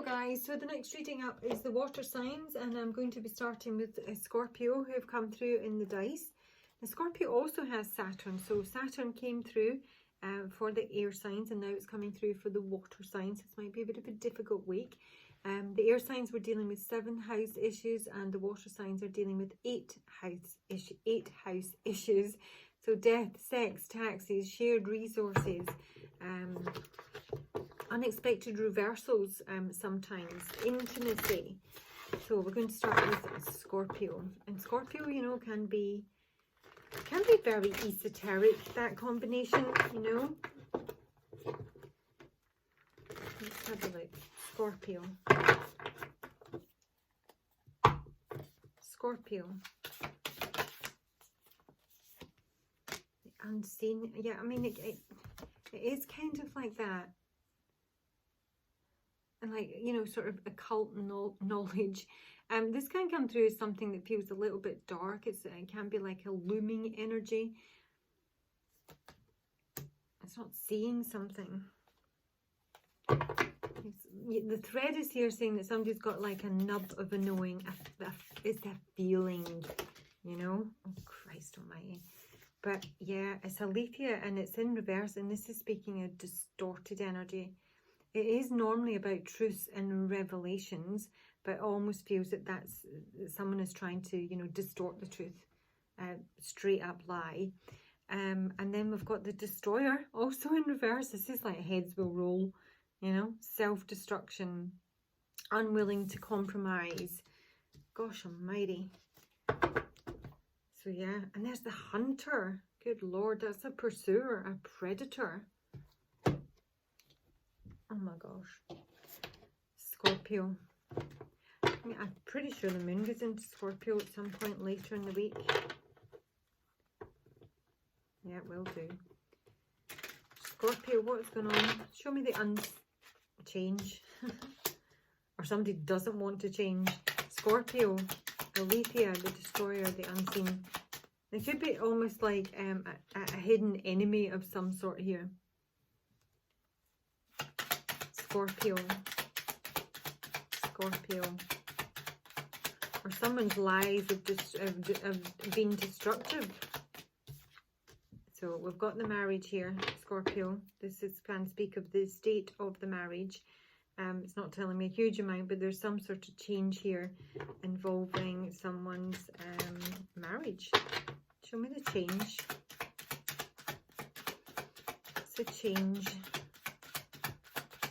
guys, so the next reading up is the water signs, and I'm going to be starting with Scorpio, who have come through in the dice. The Scorpio also has Saturn, so Saturn came through for the air signs, and now it's coming through for the water signs. This might be a bit of a difficult week. The air signs were dealing with 7 house issues, and the water signs are dealing with 8 house issues. So death, sex, taxes, shared resources, unexpected reversals, sometimes intimacy. So we're going to start with Scorpio, and Scorpio, you know, can be very esoteric, that combination, you know. Let's have a look. Scorpio. The unseen. Yeah, I mean, it is kind of like that. And like, you know, sort of occult knowledge. This can come through as something that feels a little bit dark. It can be like a looming energy. It's not seeing something. The thread is here saying that somebody's got like a nub of a knowing. It's a feeling, you know. Oh, Christ almighty. But yeah, it's Aletheia and it's in reverse, and this is speaking a distorted energy. It is normally about truths and revelations, but it almost feels that someone is trying to, you know, distort the truth, straight up lie. And then we've got the Destroyer also in reverse. This is like heads will roll, you know, self-destruction, unwilling to compromise. Gosh almighty. So yeah, and there's the Hunter. Good Lord, that's a pursuer, a predator. Oh my gosh. Scorpio. I mean, I'm pretty sure the moon goes into Scorpio at some point later in the week. Yeah, it will do. Scorpio, what's going on? Show me the change. Or somebody doesn't want to change. Scorpio, Aletheia, the Destroyer, the unseen. It could be almost like a hidden enemy of some sort here. Scorpio. Or someone's lies have been destructive. So we've got the marriage here, Scorpio. This can speak of the state of the marriage. It's not telling me a huge amount, but there's some sort of change here involving someone's marriage. Show me the change. It's a change.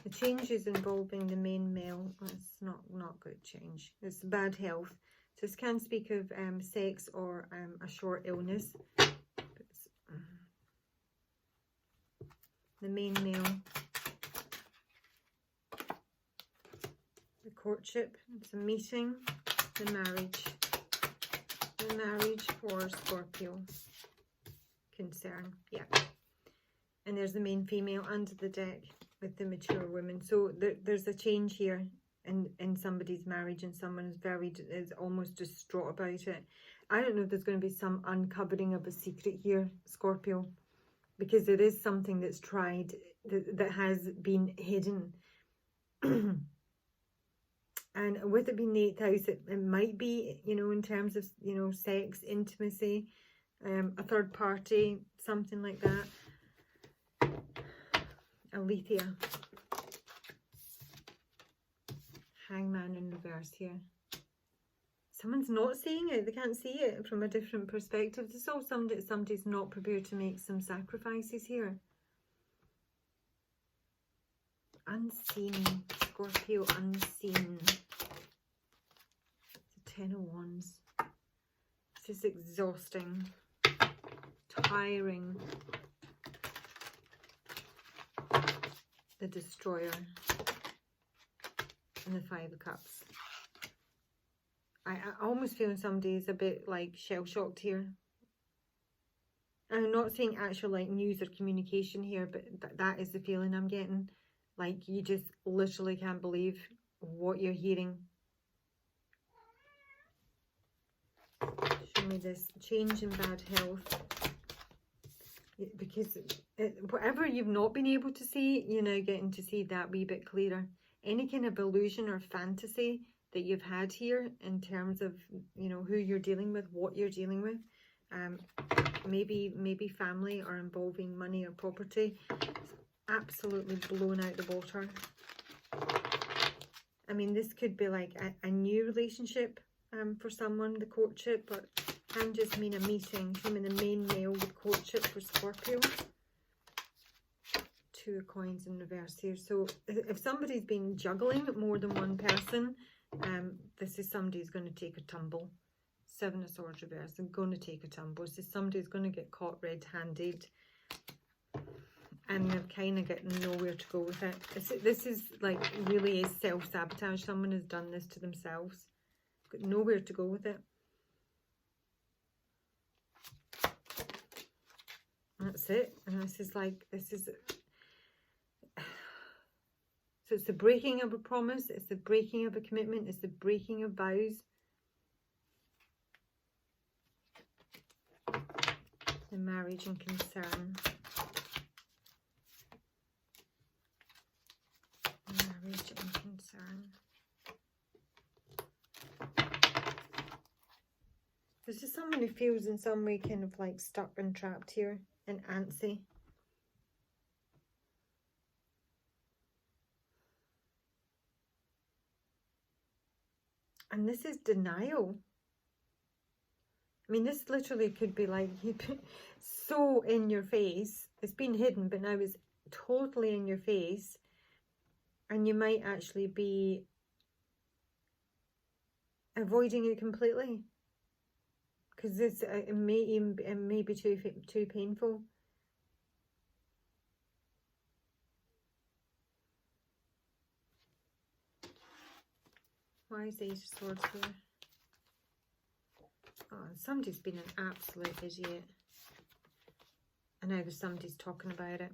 The change is involving the main male. It's not good change. It's bad health. So this can speak of sex or a short illness. The main male. The courtship. It's a meeting. The marriage. The marriage for Scorpio. Concern. Yeah. And there's the main female under the deck with the mature woman. So there's a change here in somebody's marriage, and someone is almost distraught about it. I don't know if there's going to be some uncovering of a secret here, Scorpio, because there is something that's tried that has been hidden. And with it being the 8th house, it might be, you know, in terms of, you know, sex, intimacy, a third party, something like that. Aletheia. Hangman in reverse here. Someone's not seeing it. They can't see it from a different perspective. There's also somebody's not prepared to make some sacrifices here. Unseen. Scorpio, unseen. It's a 10 of Wands. This is exhausting. Tiring. The Destroyer. And the 5 of Cups. I almost feel somebody is a bit like shell-shocked here. I'm not saying actual like news or communication here, but that is the feeling I'm getting. Like you just literally can't believe what you're hearing. Show me this change in bad health. Because whatever you've not been able to see, you're now getting to see that wee bit clearer. any kind of illusion or fantasy that you've had here in terms of, you know, who you're dealing with, what you're dealing with. Maybe family or involving money or property. Absolutely blown out the water. I mean, this could be like a new relationship for someone, the courtship, but can just mean a meeting. Can mean the main male with courtship for Scorpio. 2 of coins in reverse here. So if somebody's been juggling more than one person, this is somebody who's going to take a tumble. 7 of Swords reverse. I'm going to take a tumble. This is somebody who's going to get caught red-handed. And they're kind of getting nowhere to go with it. This is like really is self-sabotage. Someone has done this to themselves. Got nowhere to go with it. That's it. And this is like, so it's the breaking of a promise. It's the breaking of a commitment. It's the breaking of vows. The marriage and concern. Marriage and concern. This is someone who feels in some way kind of like stuck and trapped here and antsy. And this is denial. I mean, this literally could be like so in your face. It's been hidden, but now it's totally in your face. And you might actually be avoiding it completely. Because it may be too painful. Why is the Ace of Swords here? Oh, somebody's been an absolute idiot. And now there's somebody's talking about it.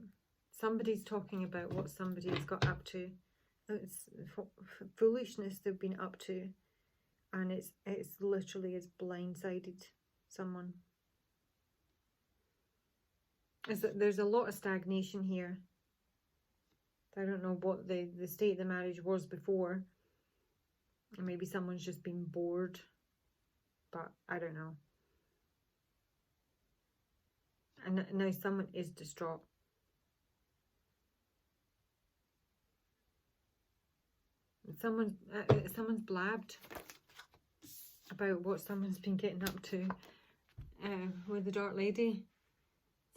Somebody's talking about what somebody has got up to. It's foolishness they've been up to. And it's literally has blindsided someone. There's a lot of stagnation here. I don't know what the state of the marriage was before. Or maybe someone's just been bored. But I don't know. And now someone is distraught. Someone's blabbed about what someone's been getting up to with the Dark Lady.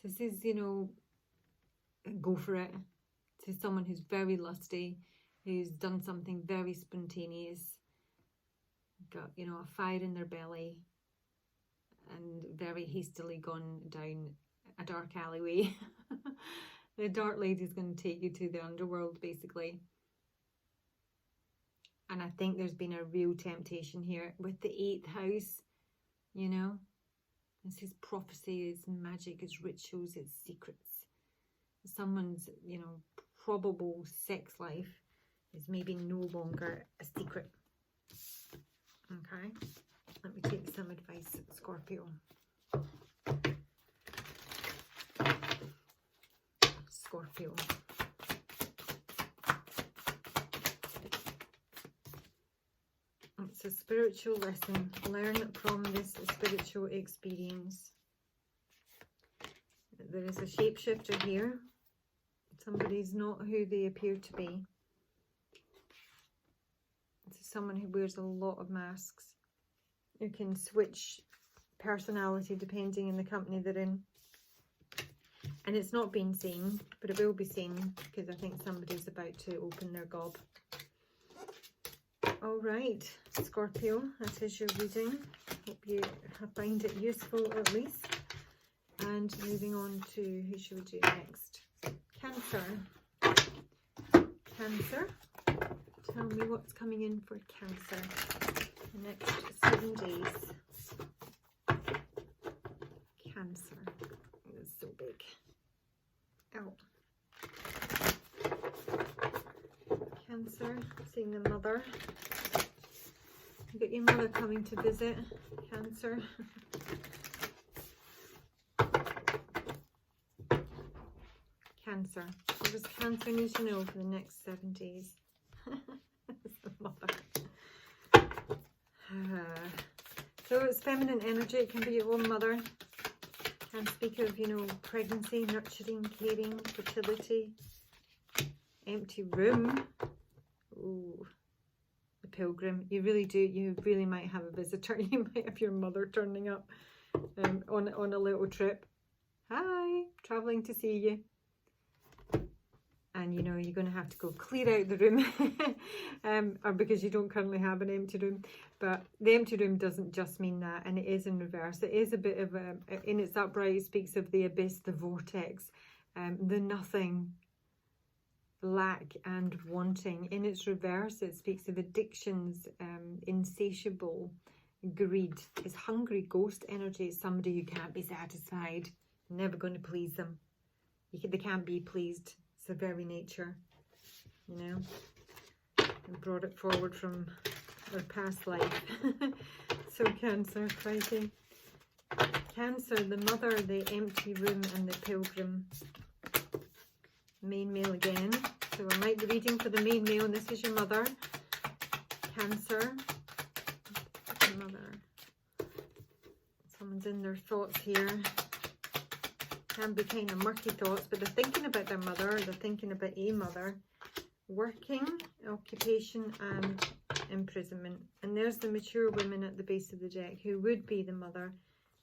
This is, you know, go for it. This is someone who's very lusty, who's done something very spontaneous, got, you know, a fire in their belly, and very hastily gone down a dark alleyway. The Dark Lady's going to take you to the underworld, basically. And I think there's been a real temptation here with the 8th house, you know. This is prophecy, it's magic, it's rituals, it's secrets. Someone's, you know, probable sex life is maybe no longer a secret. Okay, let me take some advice, Scorpio. Scorpio. It's a spiritual lesson. Learn from this spiritual experience. There is a shapeshifter here. Somebody's not who they appear to be. This is someone who wears a lot of masks. Who can switch personality depending on the company they're in. And it's not been seen, but it will be seen because I think somebody's about to open their gob. All right, Scorpio, that is your reading. Hope you find it useful at least. And moving on to who should we do next? Cancer. Cancer. Tell me what's coming in for Cancer the next 7 days. Cancer. It's so big. Ow. Cancer, seeing the mother. You got your mother coming to visit, Cancer. Cancer. What does Cancer need to know for the next 7 days? It's the mother. So it's feminine energy. It can be your own mother. Can speak of, you know, pregnancy, nurturing, caring, fertility. Empty room. Ooh. The pilgrim. You really do. You really might have a visitor. You might have your mother turning up on a little trip. Hi, traveling to see you. And, you know, you're going to have to go clear out the room. Or because you don't currently have an empty room. But the empty room doesn't just mean that. And it is in reverse. It is a bit of a, in its upright, it speaks of the abyss, the vortex, the nothing, lack and wanting. In its reverse, it speaks of addictions, insatiable greed. It's hungry ghost energy. It's somebody who can't be satisfied. Never going to please them. They can't be pleased. It's their very nature, you know. And brought it forward from their past life. So Cancer, Pisces. Cancer, the mother, the empty room, and the pilgrim. Main male again. So I might be reading for the main male, and this is your mother. Cancer. Mother. Someone's in their thoughts here. Can be kind of murky thoughts, but they're thinking about their mother. They're thinking about a mother. Working, occupation, and imprisonment. And there's the mature woman at the base of the deck, who would be the mother,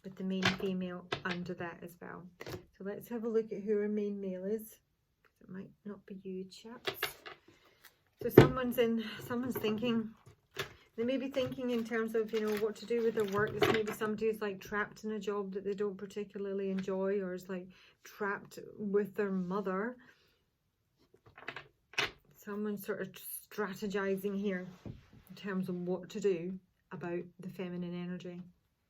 with the main female under that as well. So let's have a look at who her main male is. It might not be you, chaps. So someone's thinking. They may be thinking in terms of, you know, what to do with their work. This may be somebody who's like trapped in a job that they don't particularly enjoy, or is like trapped with their mother. Someone's sort of strategizing here in terms of what to do about the feminine energy.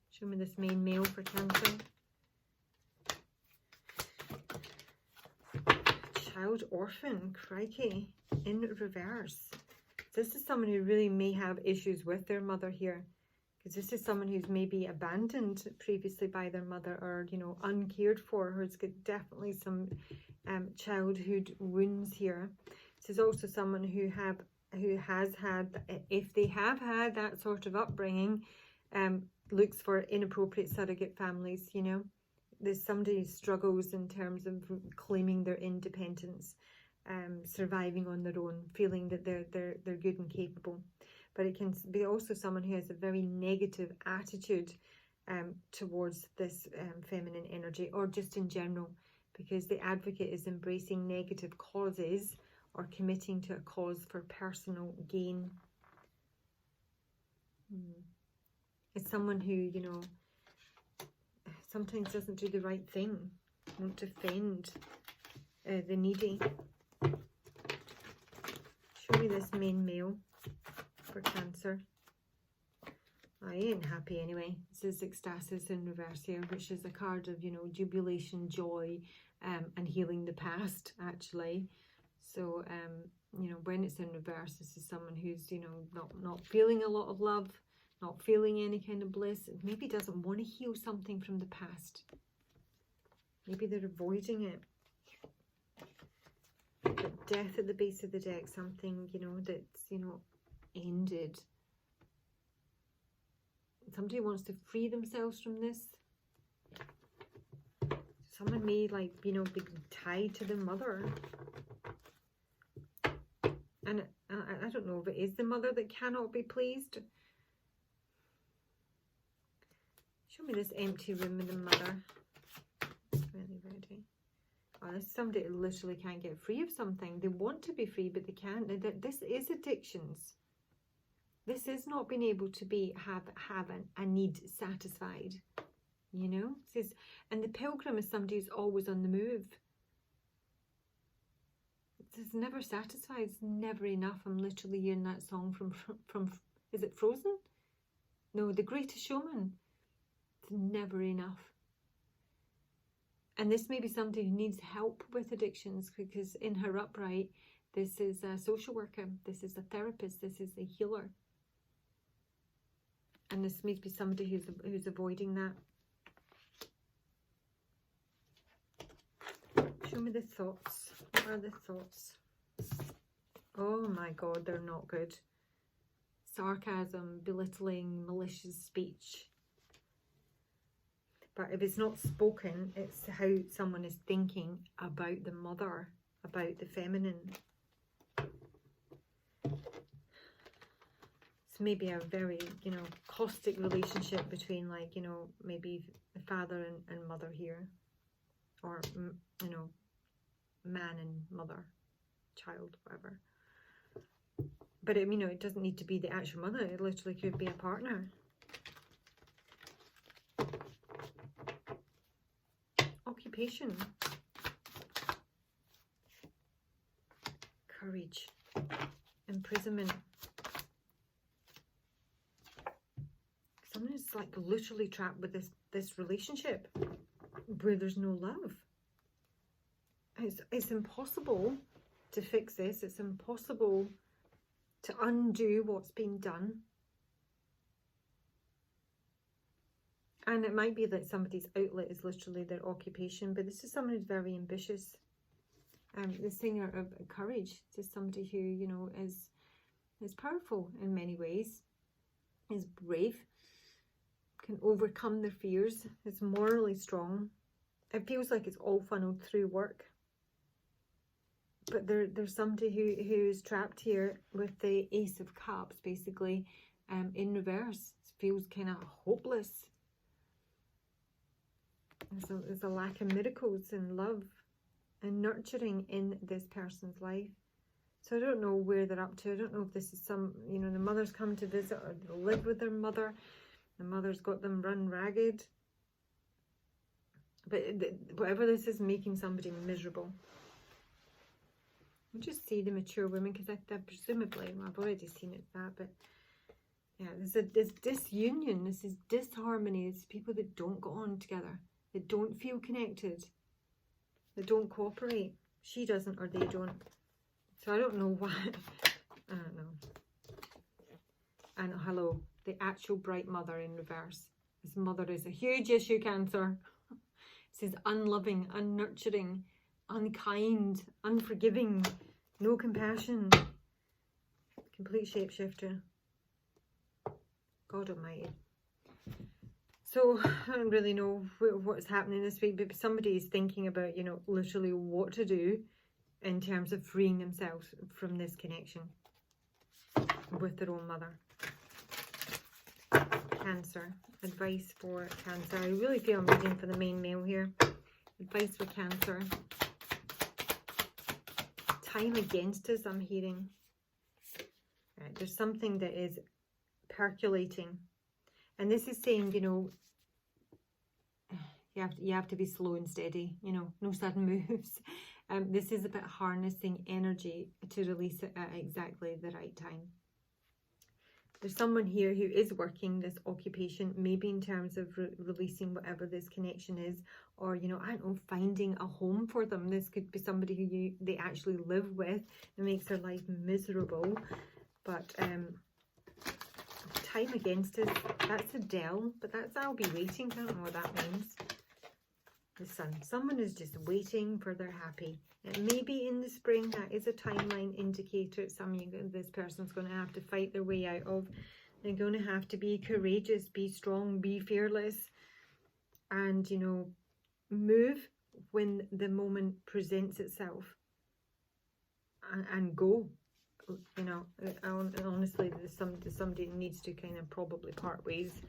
Show me this main male for Cancer. Child orphan, crikey, in reverse. This is someone who really may have issues with their mother here, because this is someone who's maybe abandoned previously by their mother, or, you know, uncared for. Who's got definitely some childhood wounds here. This is also someone who has had, if they have had that sort of upbringing, looks for inappropriate surrogate families. You know, there's somebody who struggles in terms of claiming their independence. Surviving on their own, feeling that they're good and capable. But it can be also someone who has a very negative attitude towards this feminine energy, or just in general, because the advocate is embracing negative causes or committing to a cause for personal gain. It's someone who, you know, sometimes doesn't do the right thing, won't defend the needy. Show me this main male for Cancer. I ain't happy anyway. This is ecstasis in reverse here, which is a card of, you know, jubilation, joy, and healing the past, actually. So, you know, when it's in reverse, this is someone who's, you know, not feeling a lot of love, not feeling any kind of bliss. Maybe doesn't want to heal something from the past. Maybe they're avoiding it. But death at the base of the deck, something, you know, that's, you know, ended. Somebody wants to free themselves from this. Someone may, like, you know, be tied to the mother. And I don't know if it is the mother that cannot be pleased. Show me this empty room with the mother. Really ready. Oh, this is somebody who literally can't get free of something. They want to be free, but they can't. This is addictions. This is not being able to have a need satisfied. You know? And the pilgrim is somebody who's always on the move. It's never satisfied. It's never enough. I'm literally hearing that song from is it Frozen? No, The Greatest Showman. It's never enough. And this may be somebody who needs help with addictions, because in her upright, this is a social worker, this is a therapist, this is a healer. And this may be somebody who's avoiding that. Show me the thoughts. What are the thoughts Oh my God, they're not good. Sarcasm, belittling, malicious speech. But if it's not spoken, it's how someone is thinking about the mother, about the feminine. It's maybe a very, you know, caustic relationship between, like, you know, maybe the father and mother here. Or, you know, man and mother, child, whatever. But, you know, it doesn't need to be the actual mother. It literally could be a partner. Occupation. Courage. Imprisonment. Someone is like literally trapped with this relationship where there's no love. It's impossible to fix this. It's impossible to undo what's been done. And it might be that somebody's outlet is literally their occupation, but this is someone who's very ambitious. The singer of courage, just somebody who, you know, is powerful in many ways, is brave, can overcome their fears, is morally strong. It feels like it's all funneled through work. But there's somebody who's trapped here with the Ace of Cups, basically, in reverse. It feels kind of hopeless. There's a lack of miracles and love and nurturing in this person's life. So I don't know where they're up to. I don't know if this is some, you know, the mother's come to visit or they live with their mother. The mother's got them run ragged. But whatever this is, making somebody miserable. We'll just see the mature women, because I presumably, well, I've already seen it that, but yeah, there's disunion, this is disharmony, it's people that don't get on together, that don't feel connected, that don't cooperate. She doesn't, or they don't. So I don't know why. I don't know. And hello, the actual bright mother in reverse. This mother is a huge issue, Cancer. This is unloving, unnurturing, unkind, unforgiving, no compassion, complete shapeshifter. God almighty. So I don't really know what's happening this week, but somebody is thinking about, you know, literally what to do in terms of freeing themselves from this connection with their own mother. Cancer. Advice for Cancer. I really feel I'm reading for the main male here. Advice for Cancer. Time against us, I'm hearing. Right, there's something that is percolating. And this is saying, you know, you have to be slow and steady, you know, no sudden moves. This is about harnessing energy to release it at exactly the right time. There's someone here who is working this occupation, maybe in terms of releasing whatever this connection is, or, you know, I don't know, finding a home for them. This could be somebody who they actually live with and makes their life miserable. But time against us, that's Adele, but that's I'll be waiting. I don't know what that means. The Sun. Someone is just waiting for their happy. It may be in the spring. That is a timeline indicator. This person's going to have to fight their way out of. They're going to have to be courageous, be strong, be fearless, and, you know, move when the moment presents itself, and go. You know, honestly, somebody needs to kind of probably part ways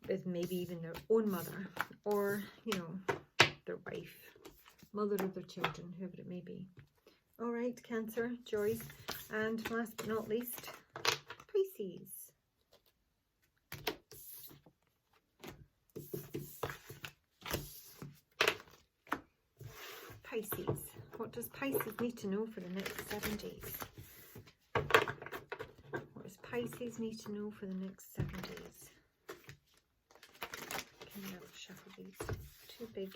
with maybe even their own mother, or, you know, their wife, mother of their children, whoever it may be. All right, Cancer, joys. And last but not least, Pisces. Pisces. What does Pisces need to know for the next 7 days? What does Pisces need to know for the next 7 days? Can I shuffle these? Too big.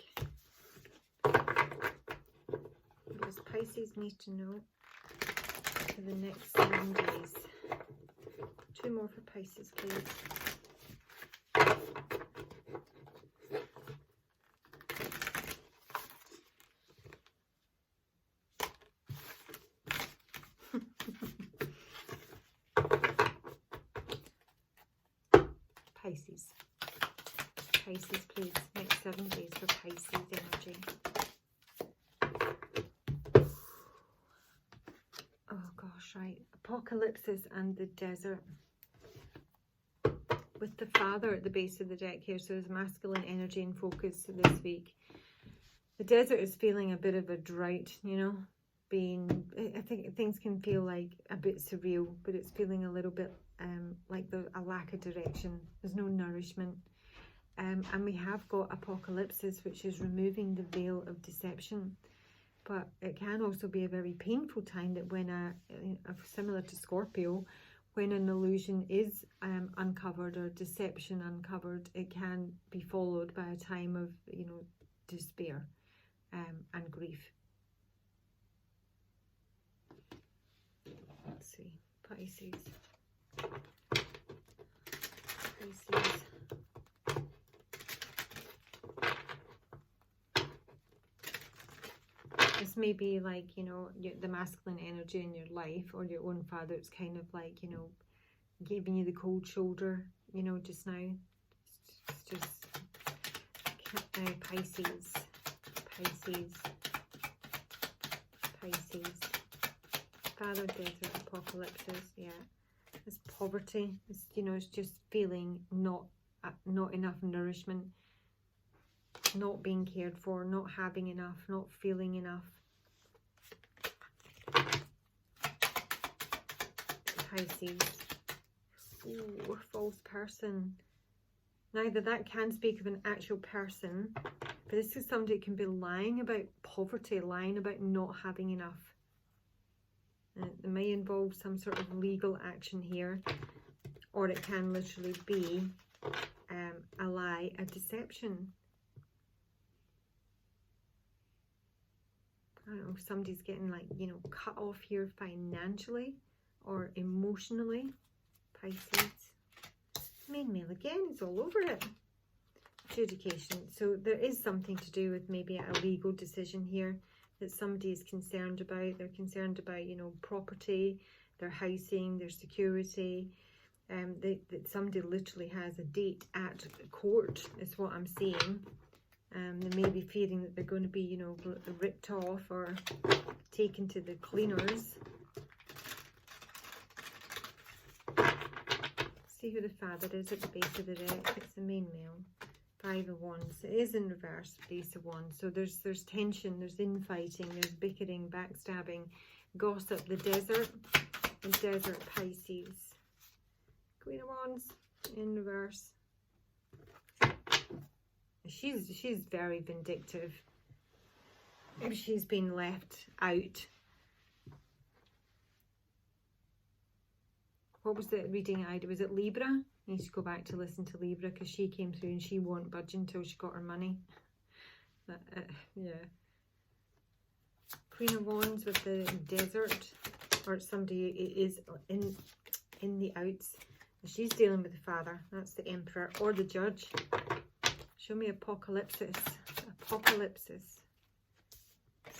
What does Pisces need to know for the next 7 days? 2 more for Pisces, please. Pisces, please. Next 7 days for Pisces energy. Oh gosh, right. Apocalypses and the desert. With the Father at the base of the deck here, so there's masculine energy and focus this week. The desert is feeling a bit of a drought, you know, I think things can feel like a bit surreal, but it's feeling a little bit like a lack of direction. There's no nourishment. And we have got apocalypses, which is removing the veil of deception. But it can also be a very painful time that when similar to Scorpio, when an illusion is uncovered or deception uncovered, it can be followed by a time of, you know, despair and grief. Let's see, Pisces. Pisces. This may be like, you know, the masculine energy in your life, or your own father. It's kind of like, you know, giving you the cold shoulder, you know, just now. It's just Pisces. Pisces. Pisces. Father, desert, apocalypses, yeah. It's poverty. It's, you know, it's just feeling not enough nourishment, not being cared for, not having enough, not feeling enough. Pisces. Ooh, false person. Neither that can speak of an actual person, but this is somebody who can be lying about poverty, lying about not having enough. It may involve some sort of legal action here, or it can literally be a lie, a deception. I don't know, somebody's getting, like, you know, cut off here financially or emotionally. Pisces. Main male again, it's all over it. Adjudication. So there is something to do with maybe a legal decision here that somebody is concerned about. They're concerned about, you know, property, their housing, their security. That somebody literally has a date at court, is what I'm seeing. They may be fearing that they're going to be, you know, ripped off or taken to the cleaners. See who the father is at the base of the deck. It's the main male. 5 of Wands. It is in reverse, Ace of Wands. So there's tension, there's infighting, there's bickering, backstabbing, gossip. The desert, Pisces. Queen of Wands in reverse. She's very vindictive. If she's been left out. What was the reading I did? Was it Libra? I need to go back to listen to Libra, because she came through and she won't budge until she got her money. Yeah. Queen of Wands with the desert, or somebody is in the outs. She's dealing with the father. That's the Emperor or the Judge. Show me apocalypses. Apocalypses.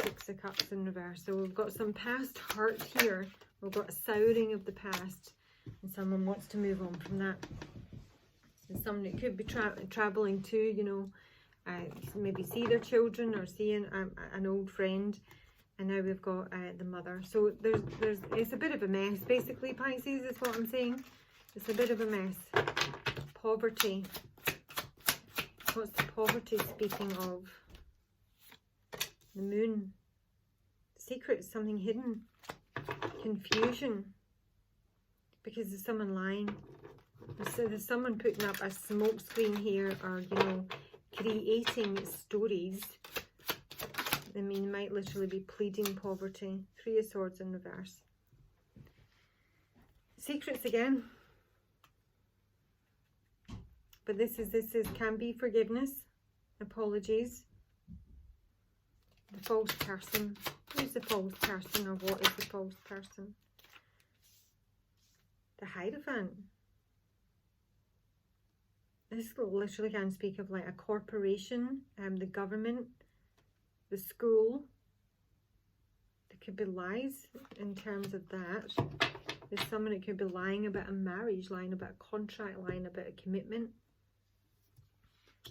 6 of Cups in reverse. So we've got some past hurt here. We've got a souring of the past. And someone wants to move on from that. So somebody could be traveling to, you know, maybe see their children or seeing an old friend. And now we've got the mother. So it's a bit of a mess, basically, Pisces, is what I'm saying. It's a bit of a mess. Poverty. What's the poverty speaking of? The moon. Secret, something hidden. Confusion. Because there's someone lying. So there's someone putting up a smoke screen here, or, you know, creating stories. I mean, might literally be pleading poverty. 3 of Swords in reverse. Secrets again. But this can be forgiveness, apologies. The false person. Who's the false person, or what is the false person? The Hierophant. This literally can speak of like a corporation, the government, the school. There could be lies in terms of that. There's someone that could be lying about a marriage, lying about a contract, lying about a commitment.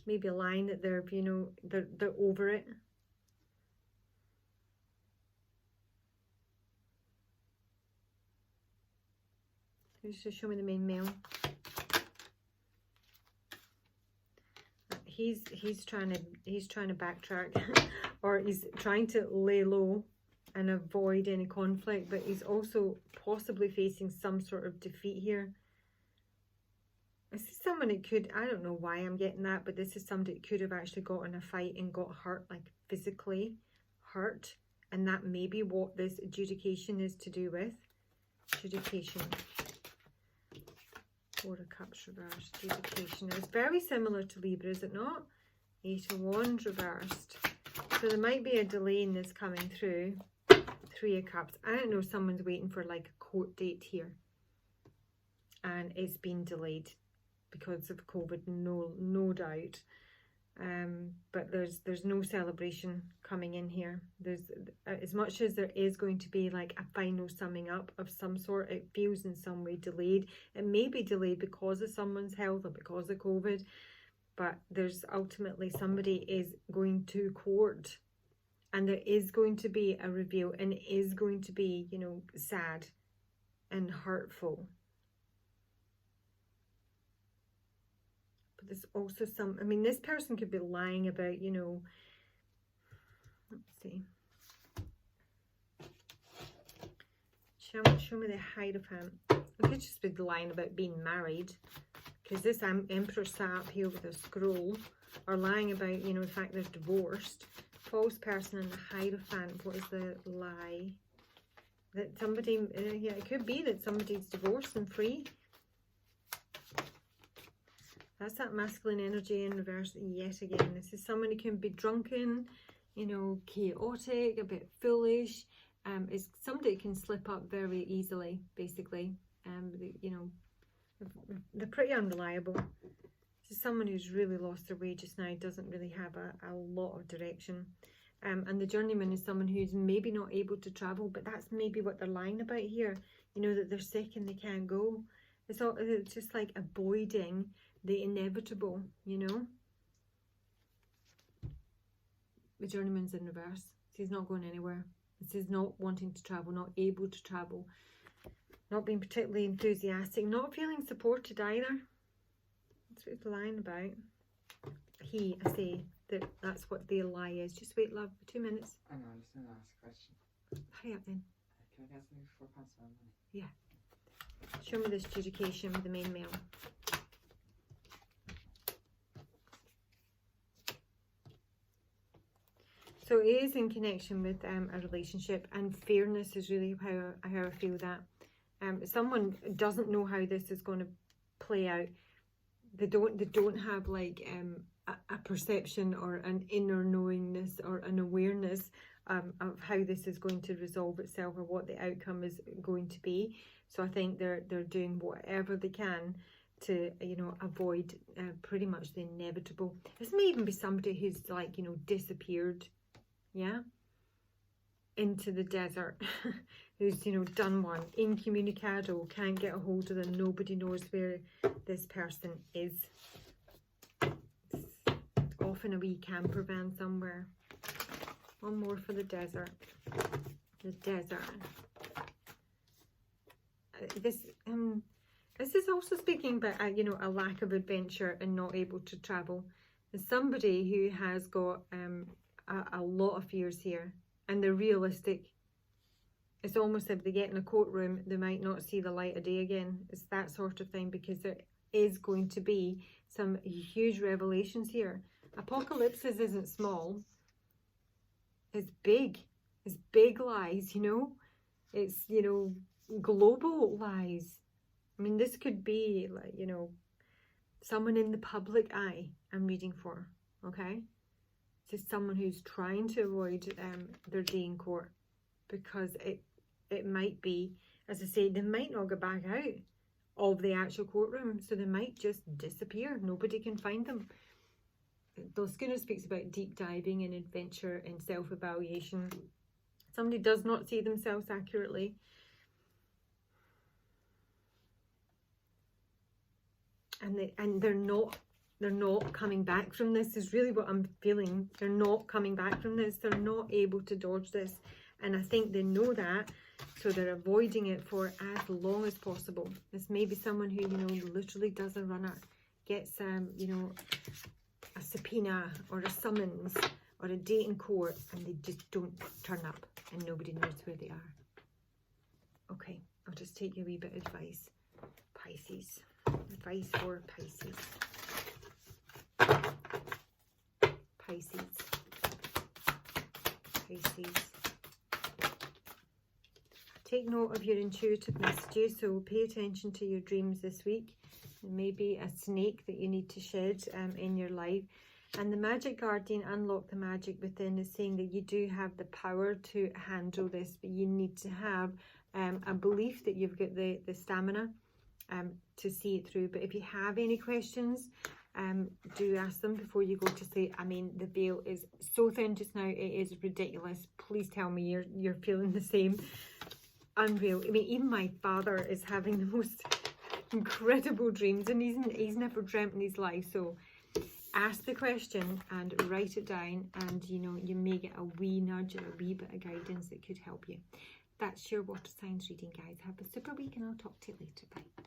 maybe a line that they're, you know, they're over it. Just show me the main male. He's trying to backtrack, or he's trying to lay low and avoid any conflict, but he's also possibly facing some sort of defeat here. This is someone that could, I don't know why I'm getting that, but this is somebody that could have actually got in a fight and got hurt, like physically hurt, and that may be what this adjudication is to do with. Adjudication. Four of Cups reversed. Adjudication. It's very similar to Libra, is it not? Eight of Wands reversed. So there might be a delay in this coming through. Three of Cups. I don't know, someone's waiting for like a court date here, and it's been delayed because of COVID, no doubt. But there's no celebration coming in here. There's, as much as there is going to be like a final summing up of some sort, it feels in some way delayed. It may be delayed because of someone's health or because of COVID, but there's ultimately somebody is going to court, and there is going to be a reveal, and it is going to be, you know, sad and hurtful. But there's also some, I mean, this person could be lying about, you know, let's see. Show me the Hierophant. I could just be lying about being married, because this Emperor sat up here with a scroll, or lying about, you know, the fact they're divorced. False person and the Hierophant. What is the lie? That somebody, yeah, it could be that somebody's divorced and free. That's that masculine energy in reverse yet again. This is someone who can be drunken, you know, chaotic, a bit foolish. It's somebody who can slip up very easily, basically. You know, they're pretty unreliable. This is someone who's really lost their way just now, doesn't really have a lot of direction. And the journeyman is someone who's maybe not able to travel, but that's maybe what they're lying about here. You know, that they're sick and they can't go. It's just like avoiding the inevitable, you know. The journeyman's in reverse. He's not going anywhere. This is not wanting to travel, not able to travel, not being particularly enthusiastic, not feeling supported either. That's what he's lying about. I say that's what the lie is. Just wait, love, for 2 minutes. I know, I'm just going to ask a question. Hurry up then. Can I get something before passing on money? Yeah. Show me this adjudication with the main male. So it is in connection with a relationship, and fairness is really how I feel that. Someone doesn't know how this is going to play out. They don't have like a perception or an inner knowingness or an awareness of how this is going to resolve itself or what the outcome is going to be. So I think they're doing whatever they can to, you know, avoid pretty much the inevitable. This may even be somebody who's like, you know, disappeared, yeah, into the desert, who's, you know, done one, incommunicado, can't get a hold of them, nobody knows where this person is. It's off in a wee camper van somewhere. One more for the desert. The desert. This is also speaking about, you know, a lack of adventure and not able to travel. There's somebody who has got a lot of fears here, and they're realistic. It's almost if they get in a courtroom, they might not see the light of day again. It's that sort of thing, because there is going to be some huge revelations here. Apocalypses isn't small. It's big. It's big lies, you know. It's, you know, global lies. I mean, this could be like, you know, someone in the public eye I'm reading for, okay? This is someone who's trying to avoid their day in court, because it might be, as I say, they might not get back out of the actual courtroom, so they might just disappear. Nobody can find them. Though Skinner speaks about deep diving and adventure and self-evaluation. Somebody does not see themselves accurately. And they're not they're not coming back from this is really what I'm feeling. They're not coming back from this. They're not able to dodge this. And I think they know that, so they're avoiding it for as long as possible. This may be someone who, you know, literally does a runner, gets, you know, a subpoena or a summons or a date in court, and they just don't turn up and nobody knows where they are. Okay, I'll just take you a wee bit of advice. Pisces. Advice for Pisces. Pisces. Pisces. Take note of your intuitive messages, so pay attention to your dreams this week. There may be a snake that you need to shed in your life. And the Magic Guardian, Unlock the Magic Within, is saying that you do have the power to handle this, but you need to have a belief that you've got the stamina to see it through. But if you have any questions, do ask them before you go to sleep. I mean, the veil is so thin just now, it is ridiculous. Please tell me you're feeling the same. Unreal. I mean, even my father is having the most incredible dreams, and he's never dreamt in his life. So ask the question and write it down, and you know, you may get a wee nudge or a wee bit of guidance that could help you. That's your water signs reading, guys. Have a super week, and I'll talk to you later. Bye.